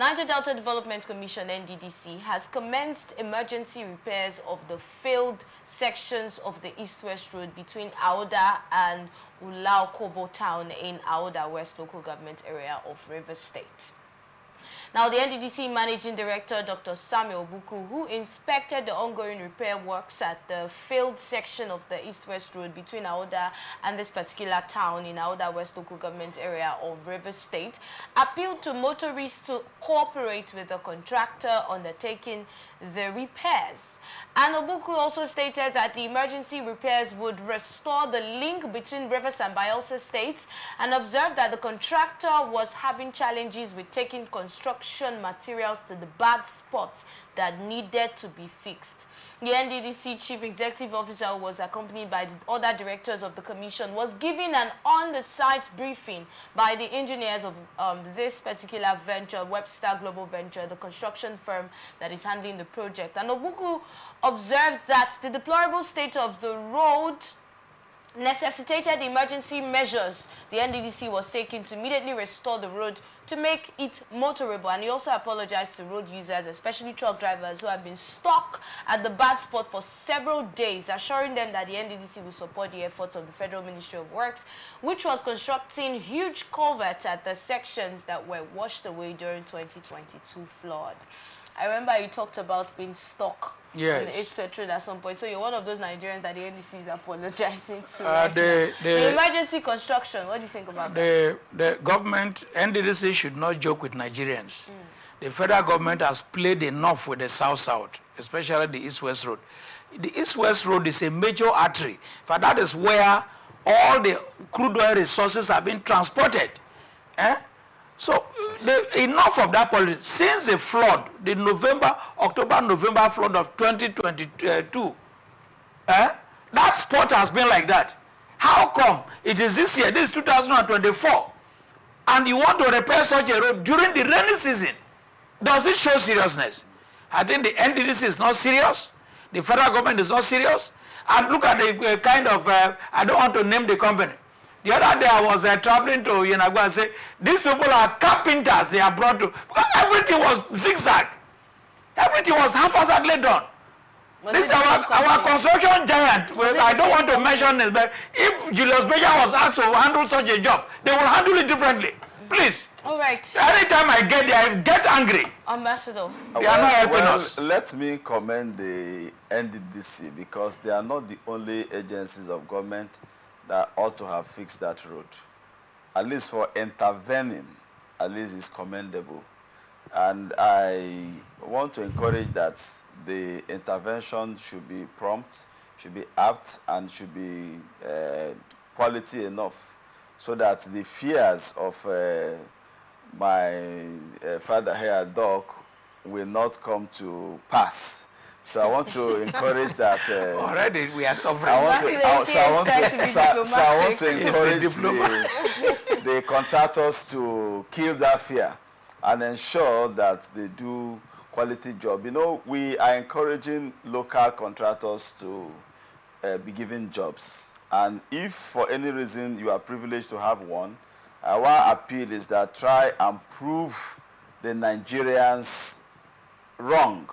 Niger Delta Development Commission, NDDC, has commenced emergency repairs of the failed sections of the East-West Road between Ahoada and Ula-Okobo town in Ahoada West local government area of Rivers State. Now, the NDDC Managing Director, Dr. Samuel Buku, who inspected the ongoing repair works at the failed section of the East-West Road between Ahoada and this particular town in Ahoada West local government area of Rivers State, appealed to motorists to cooperate with the contractor undertaking the repairs. And Obuku also stated that the emergency repairs would restore the link between Rivers and Bayelsa states, and observed that the contractor was having challenges with taking construction materials to the bad spots that needed to be fixed. The NDDC Chief Executive Officer, who was accompanied by the other directors of the commission, was given an on-the-site briefing by the engineers of this particular venture, Webster Global Venture, the construction firm that is handling the project. And Obuku observed that the deplorable state of the road necessitated emergency measures the NDDC was taking to immediately restore the road to make it motorable. And he also apologized to road users, especially truck drivers, who have been stuck at the bad spot for several days, assuring them that the NDDC will support the efforts of the Federal Ministry of Works, which was constructing huge culverts at the sections that were washed away during 2022 flood. I remember you talked about being stuck on the East-West Road at some point. So you're one of those Nigerians that the NDC is apologizing to. The emergency construction, what do you think about that? The government, NDDC, should not joke with Nigerians. The federal government has played enough with the South-South, especially the East-West Road. The East-West Road is a major artery. For that is where all the crude oil resources have been transported. So, enough of that politics. Since the flood, the October-November flood of 2022, that spot has been like that. How come it is this year, this is 2024, and you want to repair such a road during the rainy season? Does it show seriousness? I think the NDDC is not serious. The federal government is not serious. And look at the kind of, I don't want to name the company. The other day I was traveling to Yenagoa and say, these people are carpenters they are brought to. Because everything was zigzag. Everything was haphazardly done. This is our construction giant. Well, I don't want to mention this, but if Julius Berger was asked to handle such a job, they will handle it differently. Please. All right. Anytime I get there, I get angry. Ambassador. They are not helping us. Let me commend the NDDC because they are not the only agencies of government that ought to have fixed that road. At least for intervening, at least is commendable. And I want to encourage that the intervention should be prompt, should be apt, and should be quality enough so that the fears of my father here, Doc, will not come to pass. So I want to encourage that. Already we are suffering. I want to encourage the contractors to kill that fear and ensure that they do quality job. You know, we are encouraging local contractors to be given jobs. And if for any reason you are privileged to have one, our appeal is that try and prove the Nigerians wrong,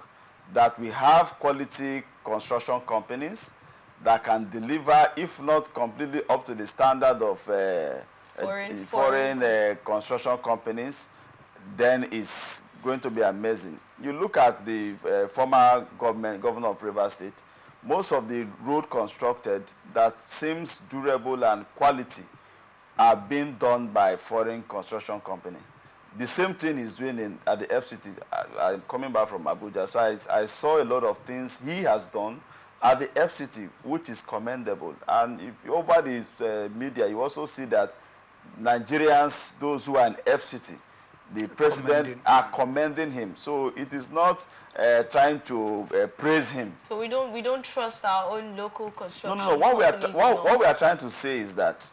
that we have quality construction companies that can deliver, if not completely up to the standard of foreign construction companies, then it's going to be amazing. You look at the former governor of Rivers State, most of the road constructed that seems durable and quality are being done by foreign construction company. The same thing he's doing at the FCT. I'm coming back from Abuja, so I saw a lot of things he has done at the FCT, which is commendable. And if over the media, you also see that Nigerians, those who are in FCT, the president are commending him. So it is not trying to praise him. So we don't trust our own local construction. No. What we are trying to say is that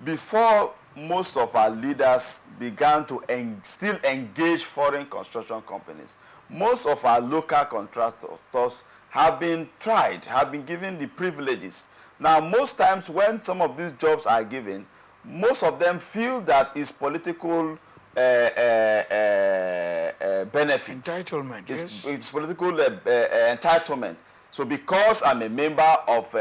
before most of our leaders began to still engage foreign construction companies, most of our local contractors have been tried, have been given the privileges. Now, most times when some of these jobs are given, most of them feel that it's political benefits. Entitlement, It's, yes. it's political entitlement. So because I'm a member of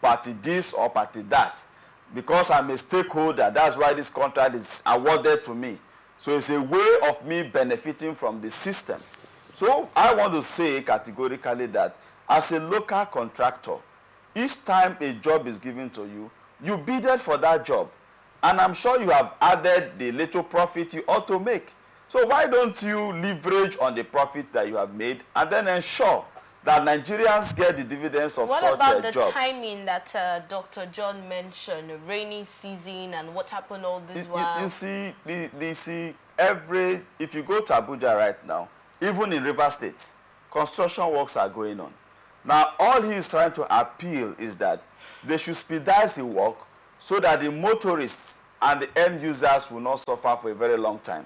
party this or party that, because I'm a stakeholder, that's why this contract is awarded to me. So it's a way of me benefiting from the system. So I want to say categorically that as a local contractor, each time a job is given to you, you bidded for that job. And I'm sure you have added the little profit you ought to make. So why don't you leverage on the profit that you have made and then ensure that Nigerians get the dividends of such jobs? What about the timing that Dr. John mentioned, rainy season and what happened all this while? You see, if you go to Abuja right now, even in River State, construction works are going on. Now, all he is trying to appeal is that they should speedize the work so that the motorists and the end users will not suffer for a very long time.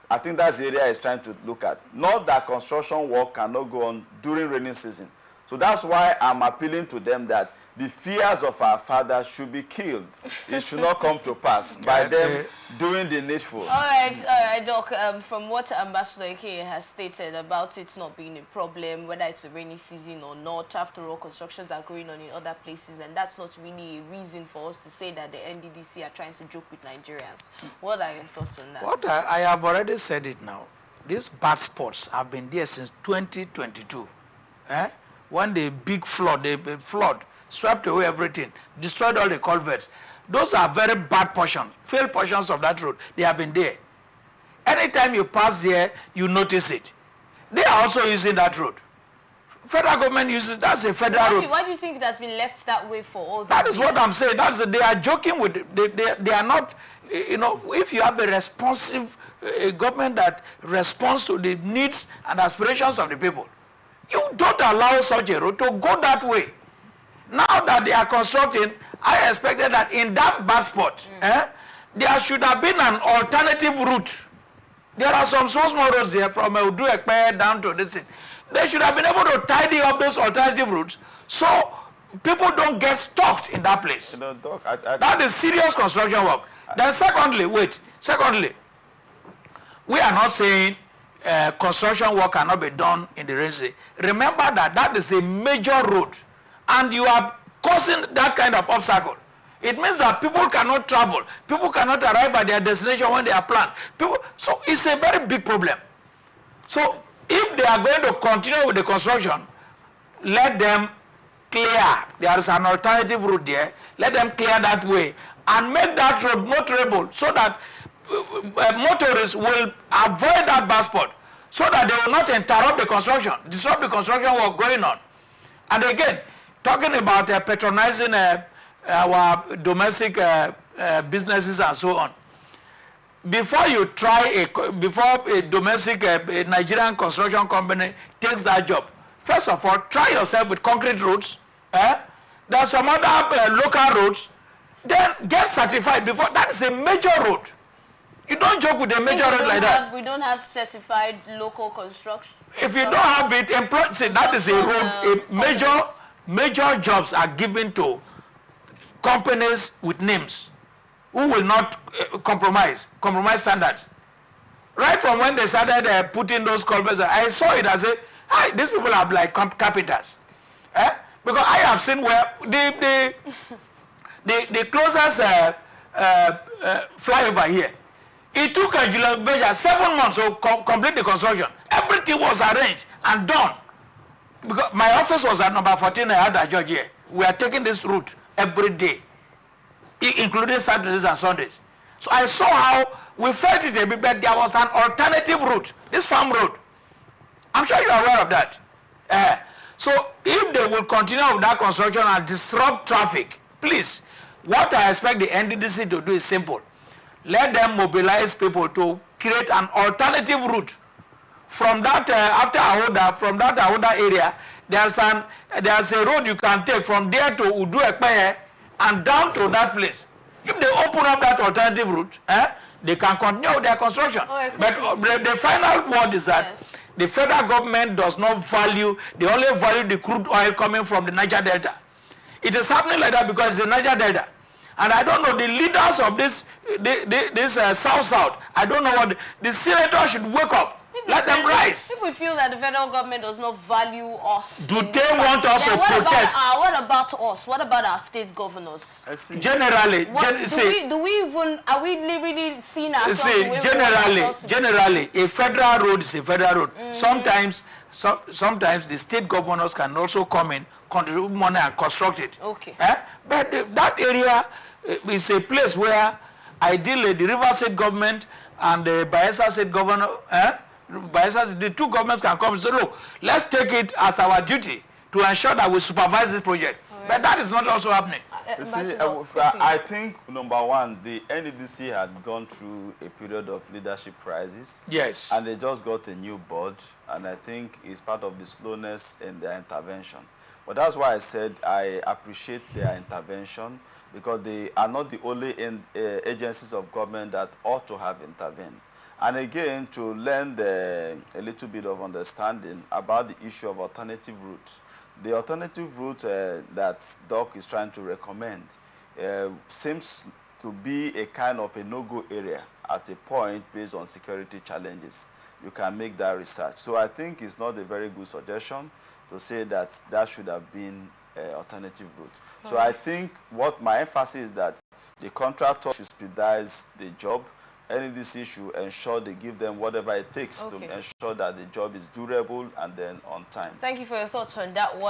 I think that's the area he's trying to look at. Not that construction work cannot go on during rainy season. So that's why I'm appealing to them that the fears of our fathers should be killed. It should not come to pass by them doing the needful. All right, Doc, from what Ambassador Eke has stated about it not being a problem, whether it's a rainy season or not, after all, constructions are going on in other places, and that's not really a reason for us to say that the NDDC are trying to joke with Nigerians. What are your thoughts on that? What I have already said it now. These bad spots have been there since 2022. When the big flood, swept away everything, destroyed all the culverts. Those are very bad portions, failed portions of that road. They have been there. Anytime you pass there, you notice it. They are also using that road. Federal government uses, that's a federal road. Why do you think that's been left that way for all That these is what years? I'm saying. They are joking with it. They are not, if you have a responsive government that responds to the needs and aspirations of the people, you don't allow such a road to go that way. Now that they are constructing, I expected that in that bad spot, there should have been an alternative route. There are some small roads there from Udu-Ekpe down to this thing. They should have been able to tidy up those alternative routes so people don't get stuck in that place. Doc, That is serious construction work. Then secondly, we are not saying construction work cannot be done in the rainy season. Remember that is a major road, and you are causing that kind of obstacle. It means that people cannot travel, people cannot arrive at their destination when they are planned. So it's a very big problem. So if they are going to continue with the construction, let them clear. There is an alternative route there. Let them clear that way and make that road motorable so that motorists will avoid that bad spot, so that they will not interrupt the construction, disrupt the construction work going on. And again, talking about patronizing our domestic businesses and so on. Before a domestic Nigerian construction company takes that job, first of all, try yourself with concrete roads. There are some other local roads. Then get certified before. That is a major road. You don't joke with a major road like that. We don't have certified local construction. If you don't have it, that is a road. Major jobs are given to companies with names who will not compromise standards. Right from when they started putting those culverts, I saw it as these people are like carpenters. Because I have seen where the closest flyover here, it took Beja 7 months to complete the construction. Everything was arranged and done. Because my office was at number 14 at Georgia. We are taking this route every day, including Saturdays and Sundays. So I saw how we felt it a bit, but there was an alternative route, this farm road. I'm sure you are aware of that. So if they will continue with that construction and disrupt traffic, please, what I expect the NDDC to do is simple. Let them mobilize people to create an alternative route from that after Ahoada, from that Ahoada area. There's a road you can take from there to Udu-Ekpe and down to that place. If they open up that alternative route, they can continue their construction. But the final word is that the federal government does not value, they only value the crude oil coming from the Niger Delta. It is happening like that because it's the Niger Delta. And I don't know, the leaders of this South-South, I don't know what, the senator should wake up. Let them rise. If we feel that the federal government does not value us, Do they want us to protest? What about us? What about our state governors? Generally, are we really seen ourselves? Generally, a federal road is a federal road. Sometimes the state governors can also come in, contribute money and construct it. Okay. But that area is a place where ideally the River State government and the Bayelsa State governor, the two governments can come and say, look, let's take it as our duty to ensure that we supervise this project. Right. But that is not also happening. You see, I think, number one, the NDDC had gone through a period of leadership crisis. Yes. And they just got a new board, and I think it's part of the slowness in their intervention. But that's why I said I appreciate their intervention, because they are not the only agencies of government that ought to have intervened. And again, to lend a little bit of understanding about the issue of alternative routes. The alternative route that DOC is trying to recommend seems to be a kind of a no-go area at a point based on security challenges. You can make that research. So I think it's not a very good suggestion to say that that should have been an alternative route. So I think what my emphasis is that the contractor should speedize the job. NDDC should ensure they give them whatever it takes to ensure that the job is durable and then on time. Thank you for your thoughts on that one.